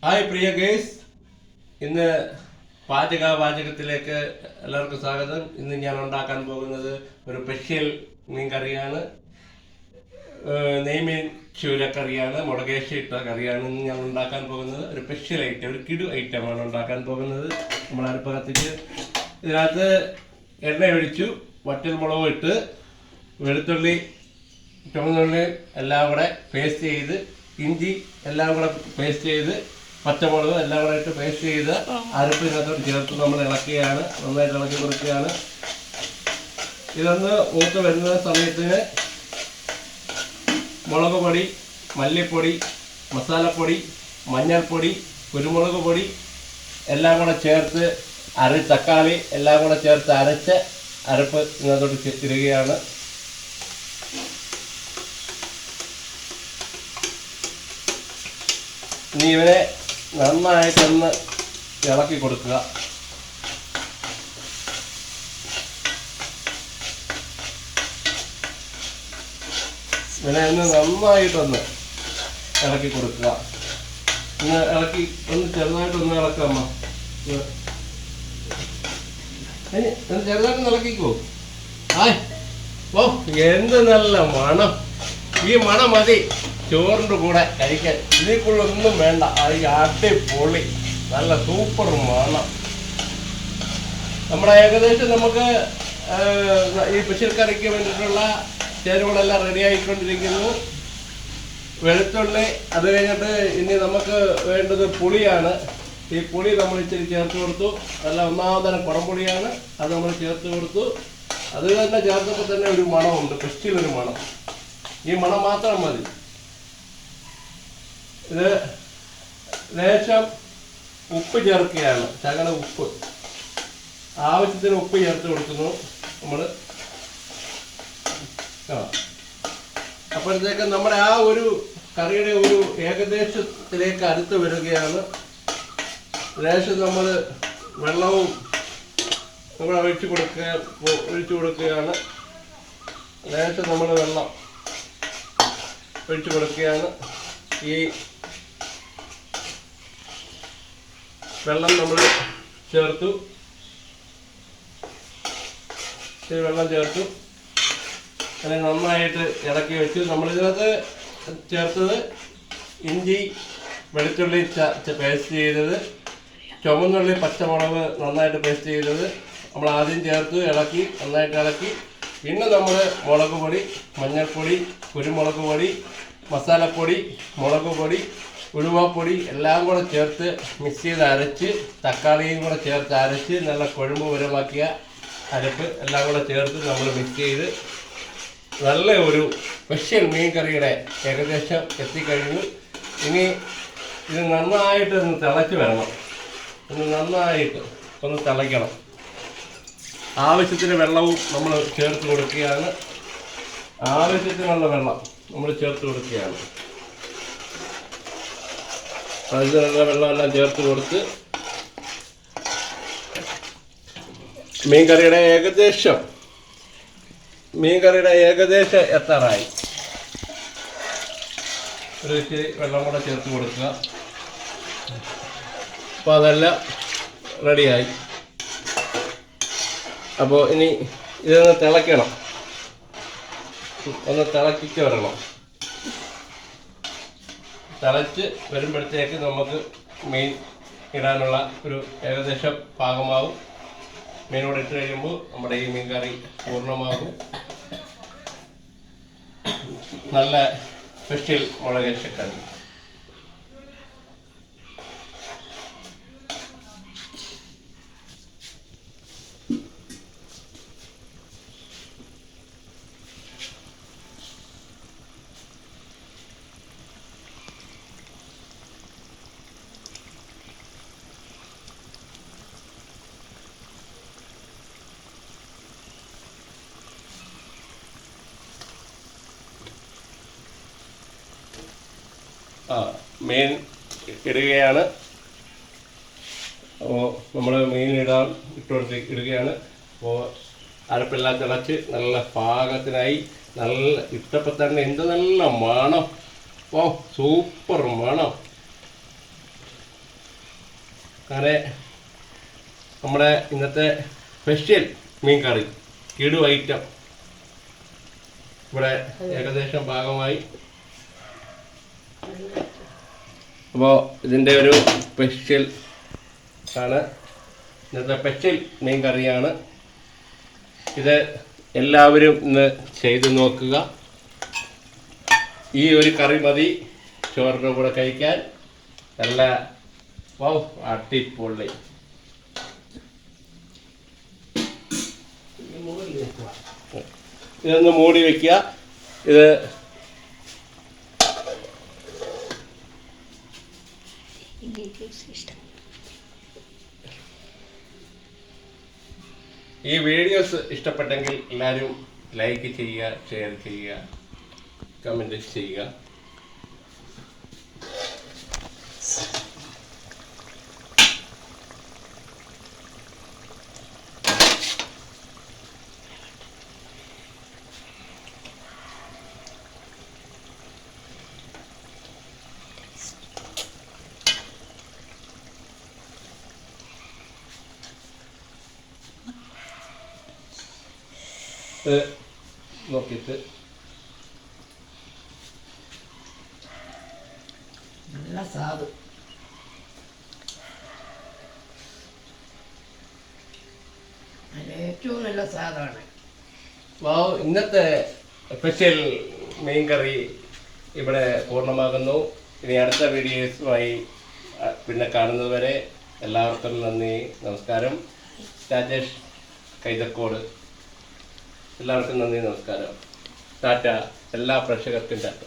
Hi പ്രിയ guys, ഇന്ന് പാചകത്തിലേക്ക് എല്ലാവർക്കും സ്വാഗതം. ഇന്ന് ഞാൻ ഉണ്ടാക്കാൻ പോകുന്നത് ഒരു സ്പെഷ്യൽ മീൻ കറിയാണ്. നെയ്മീൻ ചൂരക്കറിയാണ്, മുളകേശ ഇട്ട കറിയാണ് ഇന്ന് ഞാൻ ഉണ്ടാക്കാൻ പോകുന്നത്. ഒരു സ്പെഷ്യൽ ഐറ്റം, ഒരു കിടു ഐറ്റമാണ് ഉണ്ടാക്കാൻ പോകുന്നത്. നമ്മൾ അടുപ്പ് കത്തിച്ച് ഇതിനകത്ത് എണ്ണ ഒഴിച്ചു, വറ്റൽ മുളക് ഇട്ട്, വെളുത്തുള്ളി ചുവന്നുള്ളി എല്ലാം കൂടെ പേസ്റ്റ് ചെയ്ത്, ഇഞ്ചി എല്ലാം കൂടെ പേസ്റ്റ് ചെയ്ത്, പച്ചമുളക് എല്ലാം കൂടെ ഇട്ട് പേസ്റ്റ് ചെയ്ത് അരപ്പിനകത്തോട്ട് ചേർത്ത് നമ്മൾ ഇളക്കുകയാണ്. നന്നായിട്ട് ഇളക്കി കൊടുക്കുകയാണ്. ഇതൊന്ന് മൂത്ത് വരുന്ന സമയത്തിന് മുളക് പൊടി, മല്ലിപ്പൊടി, മസാലപ്പൊടി, മഞ്ഞൾപ്പൊടി, കുരുമുളക് പൊടി എല്ലാം കൂടെ ചേർത്ത് തക്കാളി എല്ലാം കൂടെ ചേർത്ത് അരച്ച് അരപ്പ് ഇതിനകത്തോട്ട് ഇടുകയാണ്. ഇനി ഇവനെ നന്നായിട്ടൊന്ന് ഇളക്കി കൊടുക്കുക. ഇവനെ ഒന്ന് നന്നായിട്ടൊന്ന് ഇളക്കി കൊടുക്കുക. ഒന്ന് ഇളക്കി ഒന്ന് ചെറുതായിട്ടൊന്ന് ഇളക്കാമ്മ. ചെറുതായിട്ടൊന്ന് ഇളക്കിക്കോ. ഓ, എന്ത് നല്ല മണം! ഈ മണം മതി ചോറിൻ്റെ കൂടെ കഴിക്കാൻ. ഇതിൽക്കുള്ളൊന്നും വേണ്ട. അടിപൊളി, നല്ല സൂപ്പർ മണം. നമ്മുടെ ഏകദേശം നമുക്ക് ഈ സ്പെഷ്യൽ കറിക്ക് വേണ്ടിയിട്ടുള്ള ചേരുവകളെല്ലാം റെഡി ആയിക്കൊണ്ടിരിക്കുന്നു. വെളുത്തുള്ളി, അത് കഴിഞ്ഞിട്ട് ഇനി നമുക്ക് വേണ്ടത് പുളിയാണ്. ഈ പുളി നമ്മൾ ഇച്ചിരി ചേർത്ത് കൊടുത്തു. നല്ല ഒന്നാമതരം കുടംപുളിയാണ്, അത് നമ്മൾ ചേർത്ത് കൊടുത്തു. അത് തന്നെ ചേർത്തപ്പോൾ തന്നെ ഒരു മണമുണ്ട്, സ്പെഷ്യലൊരു മണം. ഈ മണം മാത്രം മതി. ഇത് ലേശം ഉപ്പ് ചേർക്കുകയാണ്, ശകല ഉപ്പ്, ആവശ്യത്തിന് ഉപ്പ് ചേർത്ത് കൊടുക്കുന്നു നമ്മൾ. അപ്പോഴത്തേക്ക് നമ്മുടെ ആ ഒരു കറിയുടെ ഒരു ഏകദേശത്തിലേക്ക് അടുത്ത് വരികയാണ്. ലേശം നമ്മൾ വെള്ളവും നമ്മൾ ഒഴിച്ചു കൊടുക്കുകയാണ്. ലേശം നമ്മൾ വെള്ളം ഒഴിച്ചു കൊടുക്കുകയാണ്. ഈ വെള്ളം നമ്മൾ ചേർത്തു. ഈ വെള്ളം ചേർത്തു, അതിനെ നന്നായിട്ട് ഇളക്കി വെച്ചു. നമ്മളിതിനകത്ത് ചേർത്തത് ഇഞ്ചി, വെളുത്തുള്ളി പേസ്റ്റ് ചെയ്തത്, ചുവന്നുള്ളി, പച്ചമുളക് നന്നായിട്ട് പേസ്റ്റ് ചെയ്തത് നമ്മൾ ആദ്യം ചേർത്ത് ഇളക്കി, നന്നായിട്ട് ഇളക്കി. പിന്നെ നമ്മൾ മുളക് പൊടി, മഞ്ഞൾപ്പൊടി, കുരുമുളക് പൊടി, മസാലപ്പൊടി, മുളക് പൊടി, ഉലുവാപ്പൊടി എല്ലാം കൂടെ ചേർത്ത് മിക്സ് ചെയ്ത് അരച്ച്, തക്കാളിയും കൂടെ ചേർത്ത് അരച്ച് നല്ല കുഴമ്പ് പരുവാക്കിയ അരപ്പ് എല്ലാം കൂടെ ചേർത്ത് നമ്മൾ മിക്സ് ചെയ്ത് നല്ല ഒരു സ്പെഷ്യൽ മീൻ കറിയുടെ ഏകദേശം എത്തിക്കഴിഞ്ഞു. ഇനി ഇത് നന്നായിട്ട് ഒന്ന് തിളച്ച് വരണം. നന്നായിട്ട് ഒന്ന് തിളയ്ക്കണം. ആവശ്യത്തിന് വെള്ളവും നമ്മൾ ചേർത്ത് കൊടുക്കുകയാണ്. ആവശ്യത്തിനുള്ള വെള്ളം നമ്മൾ ചേർത്ത് കൊടുക്കുകയാണ്. അതിനുള്ള വെള്ളമെല്ലാം ചേർത്ത് കൊടുത്ത് മീൻകറിയുടെ ഏകദേശം എത്താറായി. ഒരു ഇച്ചിരി വെള്ളം കൂടെ ചേർത്ത് കൊടുക്കുക. അപ്പോൾ അതെല്ലാം റെഡിയായി. അപ്പോൾ ഇനി ഇതൊന്ന് തിളയ്ക്കണം, ഒന്ന് തിളക്കിച്ച് വരണം. തിളച്ച് വരുമ്പോഴത്തേക്ക് നമുക്ക് മീൻ ഇടാനുള്ള ഒരു ഏകദേശം പാകമാവും. മീനോട് ഇട്ട് കഴിയുമ്പോൾ നമ്മുടെ ഈ മീൻ കറി പൂർണ്ണമാകും. നല്ല സ്പെഷ്യൽ മുളകേശക്കറി. മീൻ ഇടുകയാണ്. അപ്പോൾ നമ്മൾ മീൻ ഇടുകയാണ്. അപ്പോൾ അരപ്പെല്ലാം തിളച്ച് നല്ല പാകത്തിനായി. നല്ല ഇട്ടപ്പോൾ തന്നെ എന്ത് നല്ല മണം! ഓ, സൂപ്പർ മണം! അങ്ങനെ നമ്മുടെ ഇന്നത്തെ സ്പെഷ്യൽ മീൻ കറി കിടു ഐറ്റം ഇവിടെ ഏകദേശം ഭാഗമായി. അപ്പോൾ ഇതിൻ്റെ ഒരു സ്പെഷ്യൽ ആണ്, ഇന്നത്തെ സ്പെഷ്യൽ മീൻ കറിയാണ് ഇത്. എല്ലാവരും ഇന്ന് ചെയ്ത് നോക്കുക. ഈ ഒരു കറി മതി ചോറിൻ്റെ കൂടെ കഴിക്കാൻ. നല്ല വൗ അടിപൊളി. ഇതൊന്ന് മൂടി വെക്കുക. ഇത് ഈ വീഡിയോസ് ഇഷ്ടപ്പെട്ടെങ്കിൽ എല്ലാവരും ലൈക്ക് ചെയ്യുക, ഷെയർ ചെയ്യുക, കമൻറ്റ് ചെയ്യുക. നോക്കിയിട്ട് നല്ല സാധു. ഏറ്റവും നല്ല സാധമാണ്. ഇന്നത്തെ സ്പെഷ്യൽ മീൻ കറി ഇവിടെ പൂർണ്ണമാകുന്നു. ഇനി അടുത്ത വീഡിയോസുമായി പിന്നെ കാണുന്നതുവരെ എല്ലാവർക്കും നന്ദി, നമസ്കാരം. രാജേഷ് കൈതക്കോട്. എല്ലാവർക്കും നന്ദി, നമസ്കാരം. ടാറ്റ. എല്ലാ പ്രേക്ഷകർക്കും ടാറ്റ.